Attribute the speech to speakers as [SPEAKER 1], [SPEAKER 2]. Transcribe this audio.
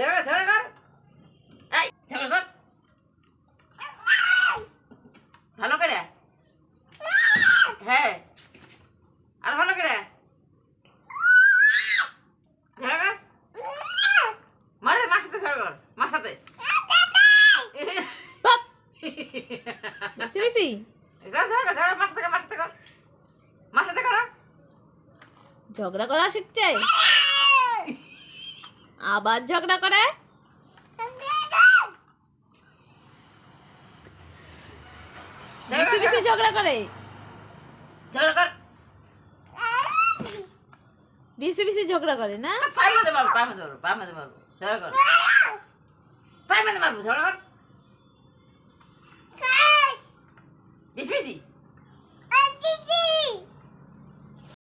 [SPEAKER 1] ঝগড়া ঝগড়া কর, এই ঝগড়া কর ভালো করে। হ্যাঁ আর ভালো করে ঝগড়া কর, মারে মার সাথে ঝগড়া কর, মার সাথে
[SPEAKER 2] বেশি বেশি
[SPEAKER 1] ঝগড়া ঝগড়া মার সাথে মার সাথে কর, মার সাথে করো।
[SPEAKER 2] ঝগড়া করা শিখছে, আবার ঝগড়া করে। বেশি বেশি ঝগড়া করে,
[SPEAKER 1] ঝগড়া কর,
[SPEAKER 2] বেশি বেশি ঝগড়া করে না।
[SPEAKER 1] পায়ে মধ্যে মারবো, পায়ে মধ্যে মারবো, পায়ে মধ্যে মারবো, ঝগড়া কর, পায়ে মধ্যে মারবো, ঝগড়া কর বেশি বেশি।